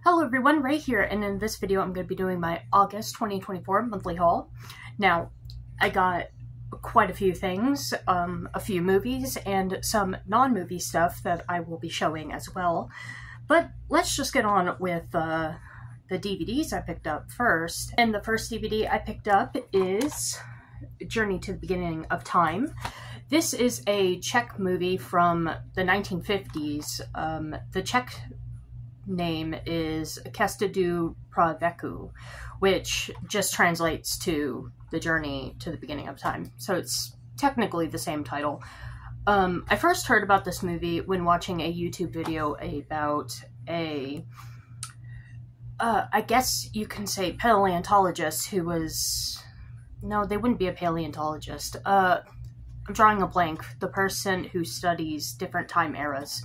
Hello everyone, Ray here, and in this video I'm going to be doing my August 2024 monthly haul. Now, I got quite a few things, a few movies, and some non-movie stuff that I will be showing as well. But let's just get on with the DVDs I picked up first. And the first DVD I picked up is Journey to the Beginning of Time. This is a Czech movie from the 1950s. The Czech name is Cesta do pravěku, which just translates to The Journey to the Beginning of Time. So it's technically the same title. I first heard about this movie when watching a YouTube video about I guess you can say paleontologist who was... No, they wouldn't be a paleontologist. I'm drawing a blank. The person who studies different time eras.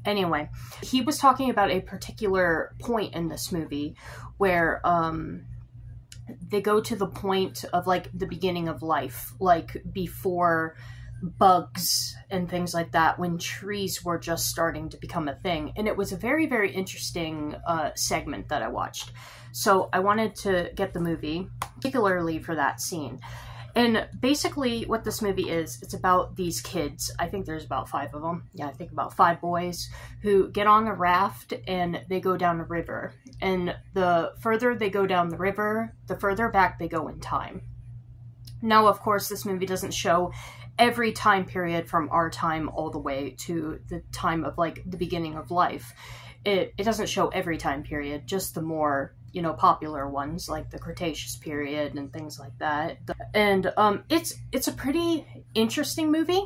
Anyway, he was talking about a particular point in this movie where they go to the point of like the beginning of life, like before bugs and things like that, when trees were just starting to become a thing. And it was a very, very interesting segment that I watched. So I wanted to get the movie, particularly for that scene. And basically what this movie is, it's about these kids. I think there's about 5 of them. Yeah, I think about 5 boys who get on a raft and they go down a river. And the further they go down the river, the further back they go in time. Now, of course, this movie doesn't show every time period from our time all the way to the time of like the beginning of life. It doesn't show every time period, just the more, you know, popular ones like the Cretaceous period and things like that. And it's a pretty interesting movie.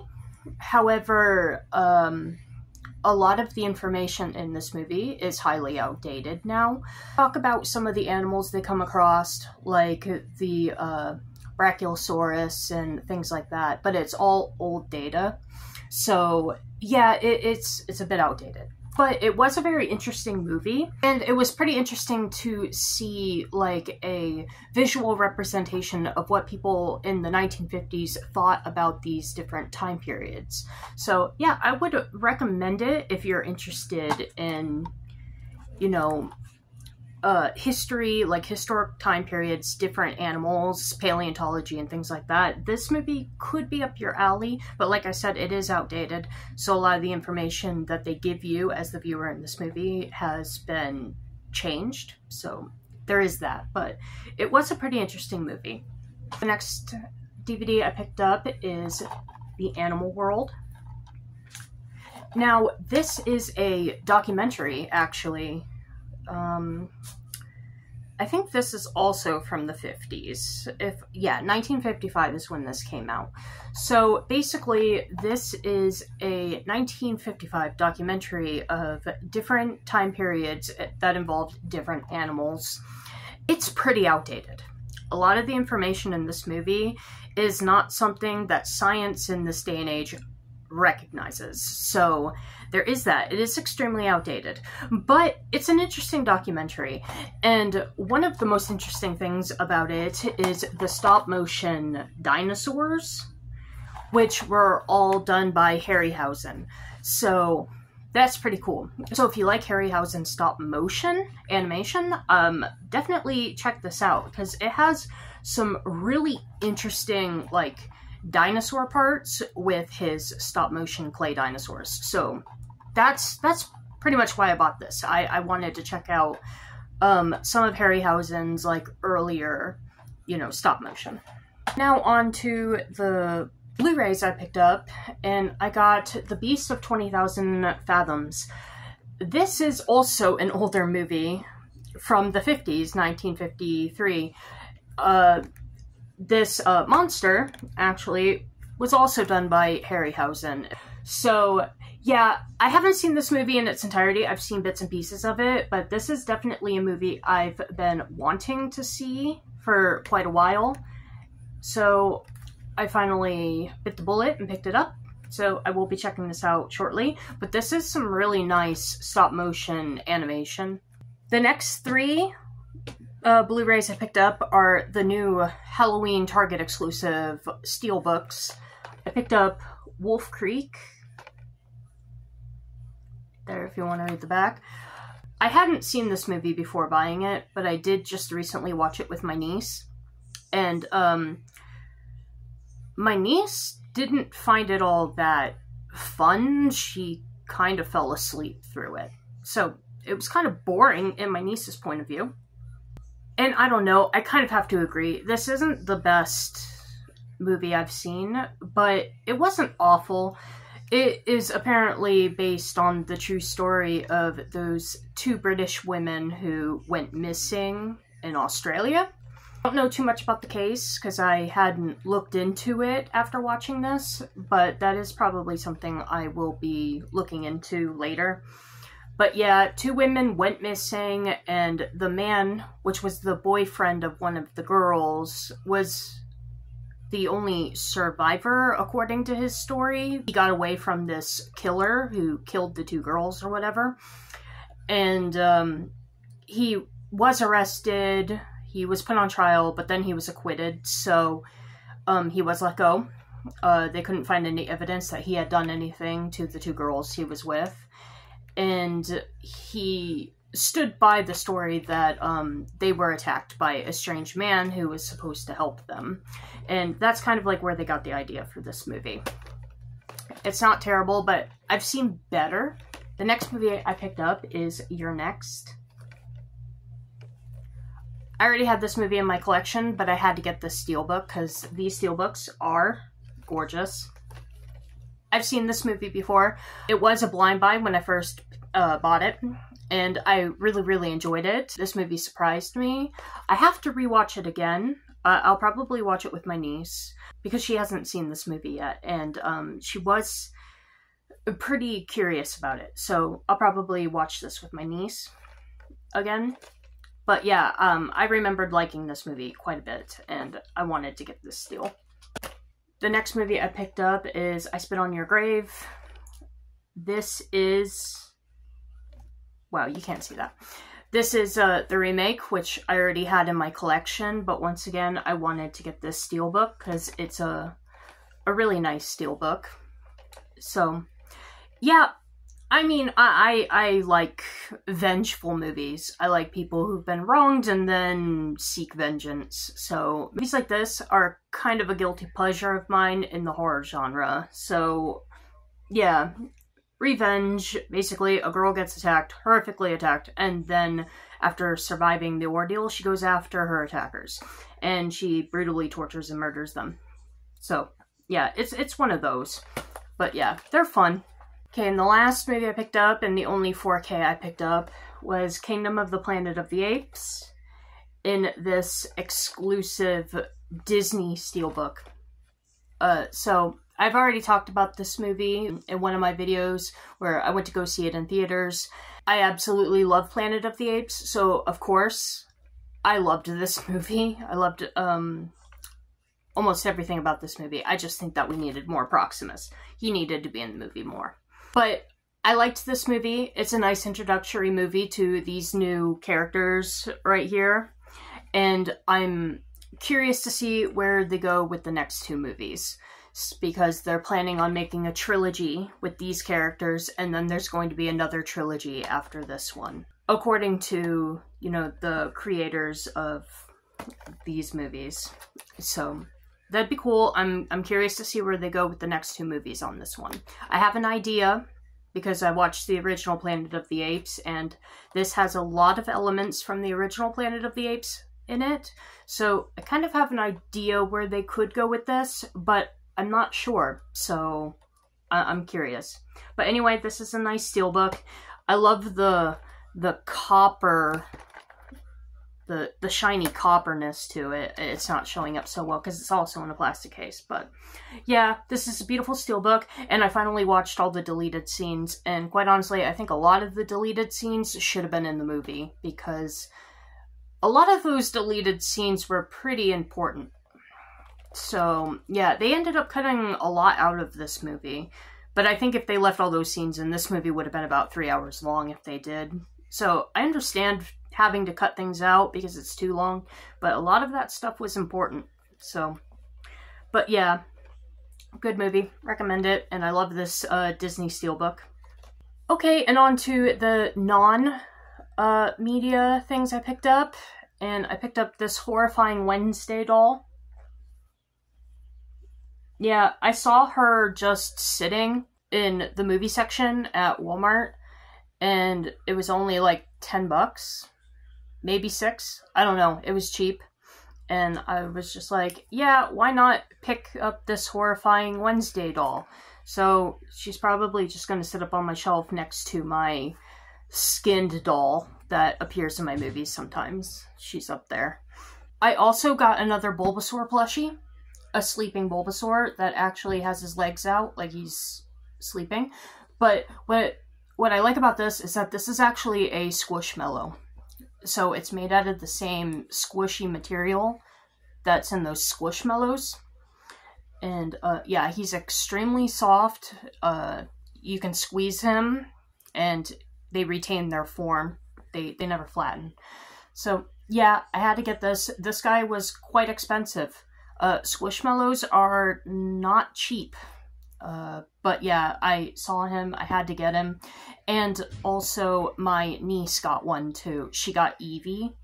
However, a lot of the information in this movie is highly outdated now. Talk about some of the animals they come across, like the Brachiosaurus and things like that, but it's all old data. So yeah, it's a bit outdated. But it was a very interesting movie, and it was pretty interesting to see like a visual representation of what people in the 1950s thought about these different time periods. So yeah, I would recommend it if you're interested in, you know, history, like historic time periods, different animals, paleontology, and things like that. This movie could be up your alley, but like I said, it is outdated, so a lot of the information that they give you as the viewer in this movie has been changed, so there is that, but it was a pretty interesting movie. The next DVD I picked up is The Animal World. Now, this is a documentary, actually. I think this is also from the 50s. Yeah, 1955 is when this came out. So basically, this is a 1955 documentary of different time periods that involved different animals. It's pretty outdated. A lot of the information in this movie is not something that science in this day and age recognizes. So there is that. It is extremely outdated, but it's an interesting documentary. And one of the most interesting things about it is the stop motion dinosaurs, which were all done by Harryhausen. So that's pretty cool. So if you like Harryhausen stop motion animation, definitely check this out, because it has some really interesting like dinosaur parts with his stop motion clay dinosaurs. So that's pretty much why I bought this. I wanted to check out some of Harryhausen's like earlier, you know, stop motion. Now on to the Blu-rays I picked up, and I got The Beast of 20,000 Fathoms. This is also an older movie from the 50s, 1953. This monster, actually, was also done by Harryhausen. So, yeah, I haven't seen this movie in its entirety. I've seen bits and pieces of it, but this is definitely a movie I've been wanting to see for quite a while. So, I finally bit the bullet and picked it up. So, I will be checking this out shortly. But this is some really nice stop-motion animation. The next 3 Blu-rays I picked up are the new Halloween Target exclusive steelbooks. I picked up Wolf Creek. There, if you want to read the back. I hadn't seen this movie before buying it, but I did just recently watch it with my niece. And, my niece didn't find it all that fun. She kind of fell asleep through it. So, it was kind of boring in my niece's point of view. And I don't know, I kind of have to agree. This isn't the best movie I've seen, but it wasn't awful. It is apparently based on the true story of those two British women who went missing in Australia. I don't know too much about the case because I hadn't looked into it after watching this, but that is probably something I will be looking into later. But yeah, two women went missing, and the man, which was the boyfriend of one of the girls, was the only survivor, according to his story. He got away from this killer who killed the two girls or whatever. And he was arrested, he was put on trial, but then he was acquitted, so he was let go. They couldn't find any evidence that he had done anything to the two girls he was with. And he stood by the story that they were attacked by a strange man who was supposed to help them. And that's kind of like where they got the idea for this movie. It's not terrible, but I've seen better. The next movie I picked up is You're Next. I already had this movie in my collection, but I had to get this steelbook because these steelbooks are gorgeous. I've seen this movie before. It was a blind buy when I first bought it, and I really, really enjoyed it. This movie surprised me. I have to rewatch it again. I'll probably watch it with my niece, because she hasn't seen this movie yet, and she was pretty curious about it. So I'll probably watch this with my niece again. But yeah, I remembered liking this movie quite a bit, and I wanted to get this steal. The next movie I picked up is I Spit on Your Grave. This is... wow, you can't see that. This is the remake, which I already had in my collection, but once again, I wanted to get this steelbook because it's a really nice steelbook. So, yeah, I mean, I like vengeful movies. I like people who've been wronged and then seek vengeance. So movies like this are kind of a guilty pleasure of mine in the horror genre. So yeah, revenge. Basically, a girl gets attacked, horrifically attacked, and then after surviving the ordeal, she goes after her attackers. And she brutally tortures and murders them. So yeah, it's one of those. But yeah, they're fun. Okay, and the last movie I picked up, and the only 4K I picked up, was Kingdom of the Planet of the Apes in this exclusive Disney steelbook. So, I've already talked about this movie in one of my videos where I went to go see it in theaters. I absolutely love Planet of the Apes, so of course, I loved this movie. I loved almost everything about this movie. I just think that we needed more Proximus. He needed to be in the movie more. But I liked this movie. It's a nice introductory movie to these new characters right here. And I'm curious to see where they go with the next two movies. Because they're planning on making a trilogy with these characters, and then there's going to be another trilogy after this one. According to, you know, the creators of these movies. So that'd be cool. I'm curious to see where they go with the next two movies on this one. I have an idea, because I watched the original Planet of the Apes, and this has a lot of elements from the original Planet of the Apes in it. So I kind of have an idea where they could go with this, but I'm not sure. So I'm curious. But anyway, this is a nice steelbook. I love the copper... The shiny copperness to it. It's not showing up so well because it's also in a plastic case. But yeah, this is a beautiful steelbook, and I finally watched all the deleted scenes, and quite honestly, I think a lot of the deleted scenes should have been in the movie because a lot of those deleted scenes were pretty important. So yeah, they ended up cutting a lot out of this movie, but I think if they left all those scenes in, this movie would have been about 3 hours long if they did. So I understand having to cut things out because it's too long, but a lot of that stuff was important. So, but yeah, good movie, recommend it, and I love this Disney steelbook. Okay, and on to the non media things I picked up, and I picked up this Horrifying Wednesday doll. Yeah, I saw her just sitting in the movie section at Walmart, and it was only like $10, maybe $6. I don't know. It was cheap. And I was just like, yeah, why not pick up this Horrifying Wednesday doll? So she's probably just going to sit up on my shelf next to my skinned doll that appears in my movies sometimes. She's up there. I also got another Bulbasaur plushie, a sleeping Bulbasaur that actually has his legs out like he's sleeping. But what I like about this is that this is actually a Squishmallow. So it's made out of the same squishy material that's in those Squishmallows. And yeah, he's extremely soft. You can squeeze him and they retain their form. They never flatten. So yeah, I had to get this. This guy was quite expensive. Squishmallows are not cheap. But yeah, I saw him, I had to get him. And also, my niece got one too. She got Eevee.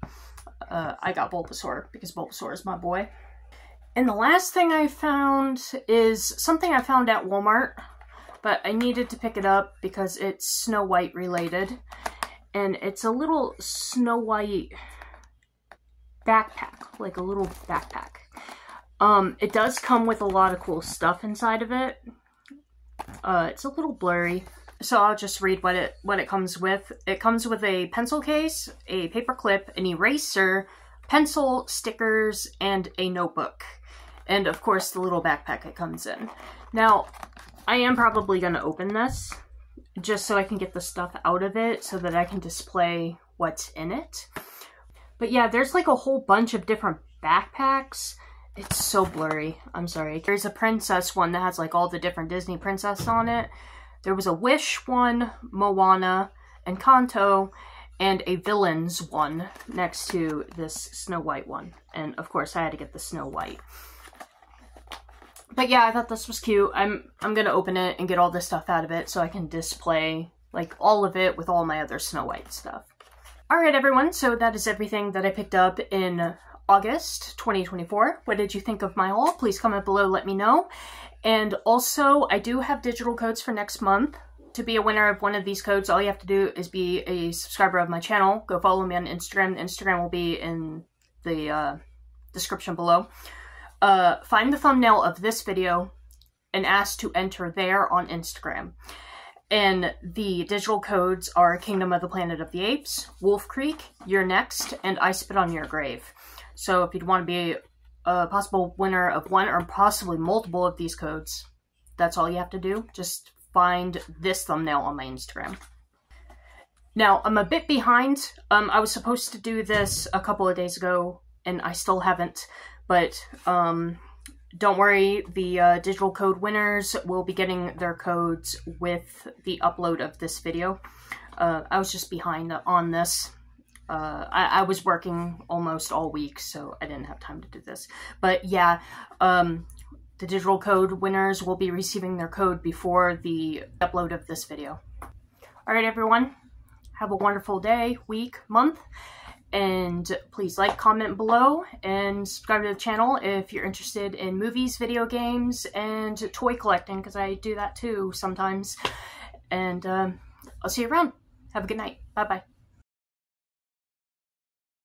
I got Bulbasaur, because Bulbasaur is my boy. And the last thing I found is something I found at Walmart, but I needed to pick it up because it's Snow White related. And it's a little Snow White backpack, like a little backpack. It does come with a lot of cool stuff inside of it. It's a little blurry, so I'll just read what it comes with. It comes with a pencil case, a paper clip, an eraser, pencil, stickers, and a notebook. And of course the little backpack it comes in. Now, I am probably going to open this, just so I can get the stuff out of it, so that I can display what's in it. But yeah, there's like a whole bunch of different backpacks. It's so blurry. I'm sorry. There's a princess one that has like all the different Disney princesses on it. There was a Wish one, Moana, Encanto, and a Villains one next to this Snow White one. And of course I had to get the Snow White. But yeah, I thought this was cute. I'm gonna open it and get all this stuff out of it so I can display like all of it with all my other Snow White stuff. Alright everyone, so that is everything that I picked up in August 2024. What did you think of my haul? Please comment below, let me know. And also, I do have digital codes for next month. To be a winner of one of these codes, all you have to do is be a subscriber of my channel. Go follow me on Instagram. Instagram will be in the description below. Find the thumbnail of this video and ask to enter there on Instagram. And the digital codes are Kingdom of the Planet of the Apes, Wolf Creek, You're Next, and I Spit on Your Grave. So if you'd want to be a possible winner of one or possibly multiple of these codes, that's all you have to do. Just find this thumbnail on my Instagram. Now, I'm a bit behind. I was supposed to do this a couple of days ago, and I still haven't. But don't worry, the digital code winners will be getting their codes with the upload of this video. I was just behind on this. I was working almost all week, so I didn't have time to do this. But yeah, the digital code winners will be receiving their code before the upload of this video. Alright everyone, have a wonderful day, week, month, and please like, comment below, and subscribe to the channel if you're interested in movies, video games, and toy collecting, because I do that too sometimes. And I'll see you around. Have a good night. Bye-bye.